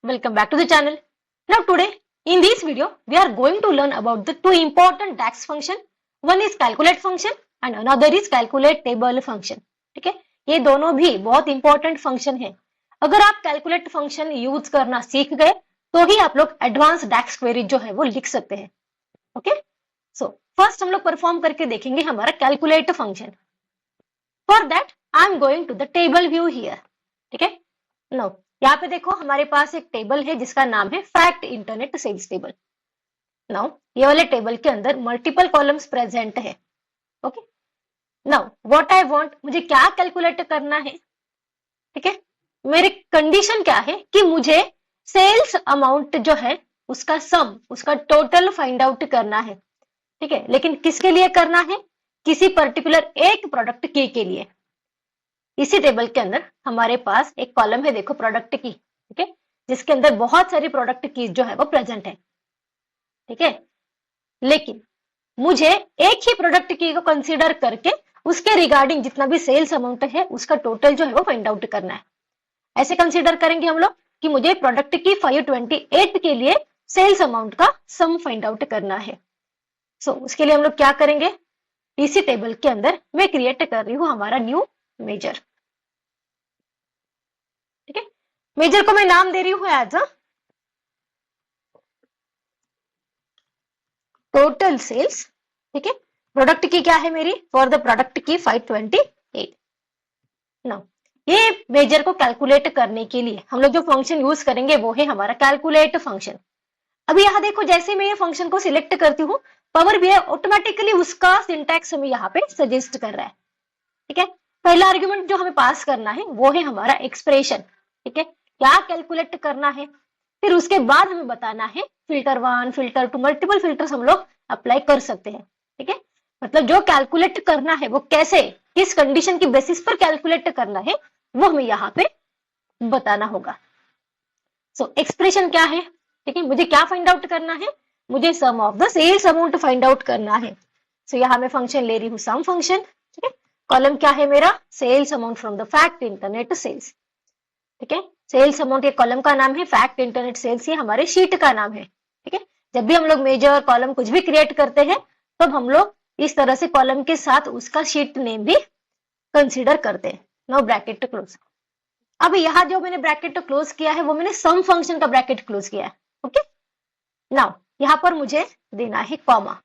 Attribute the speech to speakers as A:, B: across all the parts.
A: Welcome back to the channel. Now today in this video we are going to learn about the two important DAX function. One is calculate function and another is calculate table function. ठीक है, ये दोनों भी बहुत important function है. अगर आप calculate function use करना सीख गए तो ही आप लोग एडवांस डैक्स क्वेरी जो है वो लिख सकते हैं. ओके, सो फर्स्ट हम लोग परफॉर्म करके देखेंगे हमारा calculate function. For that I am going to the table view here. ठीक है, नो यहाँ पे देखो हमारे पास एक टेबल है जिसका नाम है fact internet sales table. Now ये वाले टेबल के अंदर मल्टीपल कॉलम्स प्रेजेंट है. Okay, now what I want, मुझे क्या कैलकुलेट करना है. ठीक है, मेरी कंडीशन क्या है कि मुझे सेल्स अमाउंट जो है उसका सम, उसका टोटल फाइंड आउट करना है. ठीक है, लेकिन किसके लिए करना है, किसी पर्टिकुलर एक प्रोडक्ट की के लिए. इसी टेबल के अंदर हमारे पास एक कॉलम है, देखो प्रोडक्ट की. ठीक है, जिसके अंदर बहुत सारी प्रोडक्ट की जो है वो प्रेजेंट है. ठीक है, लेकिन मुझे एक ही प्रोडक्ट की को कंसीडर करके उसके रिगार्डिंग जितना भी सेल्स अमाउंट है उसका टोटल जो है वो फाइंड आउट करना है. ऐसे कंसीडर करेंगे हम लोग कि मुझे प्रोडक्ट की 528 के लिए सेल्स अमाउंट का सम फाइंड आउट करना है. सो उसके लिए हम लोग क्या करेंगे, इसी टेबल के अंदर मैं क्रिएट कर रही हूं हमारा न्यू मेजर. ठीक है, मेजर को मैं नाम दे रही हूं एज अ टोटल सेल्स. ठीक है, प्रोडक्ट की क्या है मेरी, फॉर द प्रोडक्ट की 528. नाउ ये मेजर को कैलकुलेट करने के लिए हम लोग जो फंक्शन यूज करेंगे वो है हमारा कैलकुलेट फंक्शन. अभी यहाँ देखो जैसे मैं ये फंक्शन को सिलेक्ट करती हूँ, पावर बीआई ऑटोमेटिकली उसका सिंटैक्स हमें यहाँ पे सजेस्ट कर रहा है. ठीक है, पहला आर्गुमेंट जो हमें पास करना है वो है हमारा एक्सप्रेशन. ठीक है, क्या कैलकुलेट करना है, फिर उसके बाद हमें बताना है फिल्टर 1, फिल्टर 2, मल्टीपल फिल्टर्स हम लोग अप्लाई कर सकते हैं. ठीक है, मतलब जो कैलकुलेट करना है वो कैसे, किस कंडीशन की बेसिस पर कैलकुलेट करना है वो हमें यहाँ पे बताना होगा. सो एक्सप्रेशन क्या है. ठीक है, मुझे क्या फाइंड आउट करना है, मुझे some of the sales amount find out करना है. सो यहाँ मैं फंक्शन ले रही हूँ सम फंक्शन. ठीक है, कॉलम क्या है मेरा, sales amount from the fact internet sales. ठीक है, सेल्स अमाउंट ये कॉलम का नाम है, फैक्ट इंटरनेट सेल्स ये हमारे शीट का नाम है. ठीक है, जब भी हम लोग मेजर कॉलम कुछ भी क्रिएट करते हैं तब हम लोग इस तरह से कॉलम के साथ उसका शीट नेम भी कंसीडर करते हैं. Now bracket close. अब यहाँ जो मैंने ब्रैकेट क्लोज किया है वो मैंने सम फंक्शन का ब्रैकेट क्लोज किया है. ओके, नाउ यहाँ पर मुझे देना है कॉमा.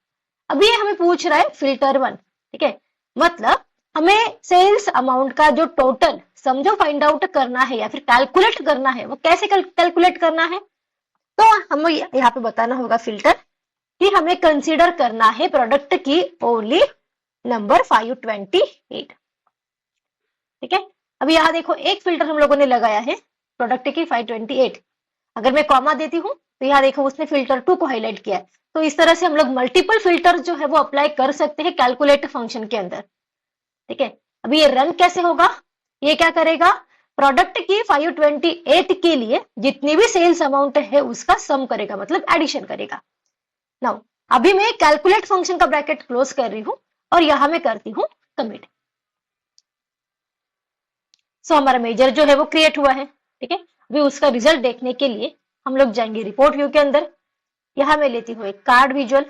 A: अभी ये हमें पूछ रहा है फिल्टर 1. ठीक है, मतलब हमें सेल्स अमाउंट का जो टोटल समझो फाइंड आउट करना है या फिर कैलकुलेट करना है, वो कैसे कैलकुलेट करना है, तो हमें यहाँ पे बताना होगा फिल्टर कि हमें कंसीडर करना है प्रोडक्ट की ओनली नंबर 528. ठीक है, अभी यहाँ देखो एक फिल्टर हम लोगों ने लगाया है प्रोडक्ट की 528. अगर मैं कॉमा देती हूँ तो यहाँ देखो उसने फिल्टर 2 को हाईलाइट किया है. तो इस तरह से हम लोग मल्टीपल फिल्टर जो है वो अप्लाई कर सकते हैं कैलकुलेट फंक्शन के अंदर. ठीक है, अभी ये रन कैसे होगा, ये क्या करेगा, प्रोडक्ट की 528 के लिए जितनी भी सेल्स अमाउंट है उसका सम करेगा, मतलब एडिशन करेगा. नाउ अभी मैं कैलकुलेट फंक्शन का ब्रैकेट क्लोज कर रही हूं और यहां मैं करती हूं कमिट. सो हमारा मेजर जो है वो क्रिएट हुआ है. ठीक है, अभी उसका रिजल्ट देखने के लिए हम लोग जाएंगे रिपोर्ट व्यू के अंदर. यहां मैं लेती हूँ एक कार्ड विजुअल.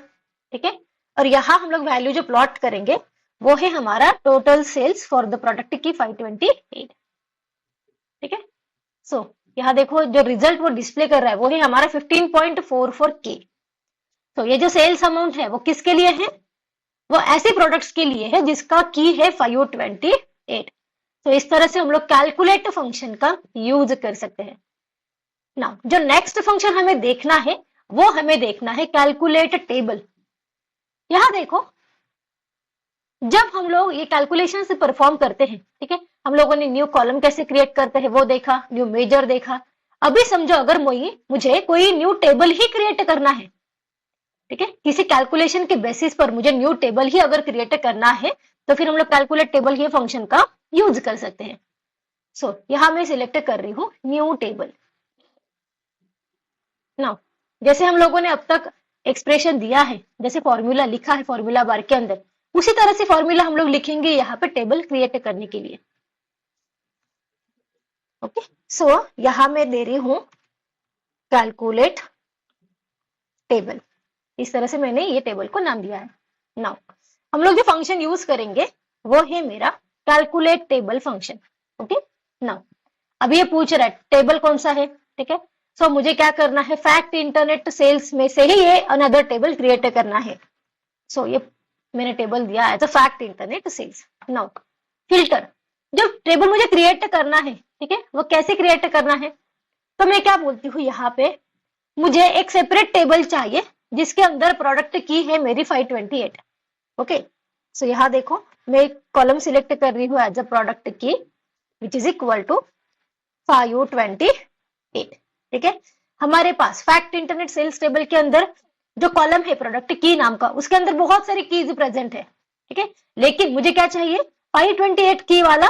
A: ठीक है, और यहाँ हम लोग वैल्यू जो प्लॉट करेंगे वो है हमारा total sales for the product की 528. ठीक है, सो यहाँ देखो जो रिजल्ट वो डिस्प्ले कर रहा है वो है हमारा 15.44K. तो ये जो सेल्स अमाउंट है वो किसके लिए है, वो ऐसे प्रोडक्ट्स के लिए है जिसका की है 528. तो इस तरह से हम लोग कैलकुलेट फंक्शन का यूज कर सकते हैं. ना जो नेक्स्ट फंक्शन हमें देखना है वो हमें देखना है कैलकुलेट टेबल. यहां देखो जब हम लोग ये कैलकुलेशन से परफॉर्म करते हैं, ठीक है, हम लोगों ने न्यू कॉलम कैसे क्रिएट करते हैं वो देखा, न्यू मेजर देखा. अभी समझो अगर मुझे कोई न्यू टेबल ही क्रिएट करना है, ठीक है, किसी कैलकुलेशन के बेसिस पर मुझे न्यू टेबल ही अगर क्रिएट करना है तो फिर हम लोग कैलकुलेट टेबल ये फंक्शन का यूज कर सकते हैं. सो यहां मैं सिलेक्ट कर रही हूँ न्यू टेबल. नाउ जैसे हम लोगों ने अब तक एक्सप्रेशन दिया है, जैसे फॉर्मूला लिखा है फॉर्मूला बार के अंदर, उसी तरह से फॉर्मूला हम लोग लिखेंगे यहाँ पे टेबल क्रिएट करने के लिए. ओके, सो यहां मैं दे रही हूं कैलकुलेट टेबल। इस तरह से मैंने ये टेबल को नाम दिया है। नाउ हम लोग जो फंक्शन यूज करेंगे वो है मेरा calculate table function. Okay, now अभी ये पूछ रहा है टेबल कौन सा है, ठीक है। सो मुझे क्या करना है, फैक्ट इंटरनेट सेल्स में से ही ये अनदर टेबल क्रिएट करना है। सो ये मैंने टेबल दिया है तो fact internet sales. Now filter, जो टेबल मुझे क्रिएट करना है, ठीक है, वो कैसे क्रिएट करना है, तो मैं क्या बोलती हूँ यहाँ पे, मुझे एक सेपरेट टेबल चाहिए जिसके अंदर प्रोडक्ट की है मेरी 528। ओके, सो यहाँ देखो मैं एक कॉलम सिलेक्ट कर रही हूँ एज अ प्रोडक्ट की विच इज इक्वल टू 528। ठीक है, हमारे पास फैक्ट इंटरनेट सेल्स टेबल के अंदर जो कॉलम है प्रोडक्ट की नाम का, उसके अंदर बहुत सारी कीज प्रेजेंट है, ठीक है, लेकिन मुझे क्या चाहिए, 528 की वाला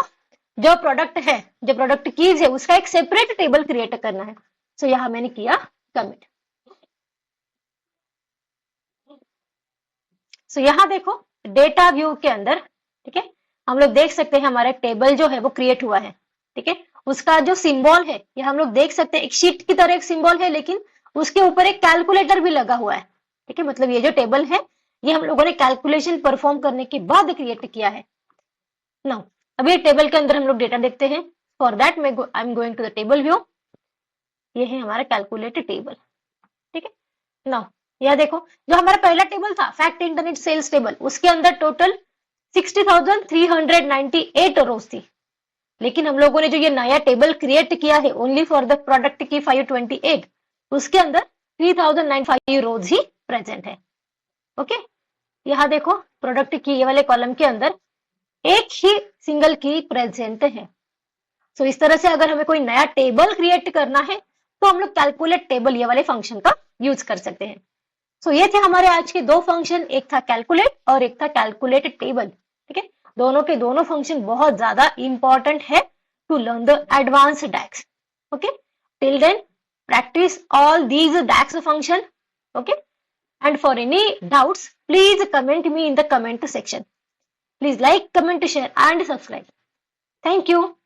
A: जो प्रोडक्ट है, जो प्रोडक्ट कीज है, उसका एक सेपरेट टेबल क्रिएट करना है। सो यहाँ मैंने किया कमिट। सो यहाँ देखो डेटा व्यू के अंदर, ठीक है, हम लोग देख सकते हैं हमारा टेबल जो है वो क्रिएट हुआ है, ठीक है, उसका जो सिंबल है ये हम लोग देख सकते हैं, एक शीट की तरह एक सिंबल है, लेकिन उसके ऊपर एक कैलकुलेटर भी लगा हुआ है, ठीक है, मतलब ये जो टेबल है ये हम लोगों ने कैलकुलेशन परफॉर्म करने के बाद क्रिएट किया है। नाउ अभी टेबल के अंदर हम लोग डेटा देखते हैं। For that I am going to the table view. ये है हमारा कैलकुलेटेड टेबल, ठीक है। नाउ यह देखो जो हमारा पहला टेबल था फैक्ट इंटरनेट सेल्स टेबल, उसके अंदर टोटल 60,398 रोज थी, लेकिन हम लोगों ने जो ये नया टेबल क्रिएट किया है ओनली फॉर द प्रोडक्ट की 528, उसके अंदर 3,095 रोज ही प्रेजेंट है। ओके, यहाँ देखो प्रोडक्ट की ये वाले कॉलम के अंदर एक ही सिंगल की प्रेजेंट है। सो इस तरह से अगर हमें कोई नया टेबल क्रिएट करना है तो हम लोग कैलकुलेट टेबल ये वाले फंक्शन का यूज कर सकते हैं। सो ये थे हमारे आज के दो फंक्शन, एक था कैलकुलेट और एक था कैलकुलेट टेबल, ठीक है। दोनों के दोनों फंक्शन बहुत ज्यादा इंपॉर्टेंट है to learn the advance DAX। Okay, till then practice all these DAX function, okay, and for any doubts please comment me in the comment section. Please like, comment, share and subscribe. Thank you.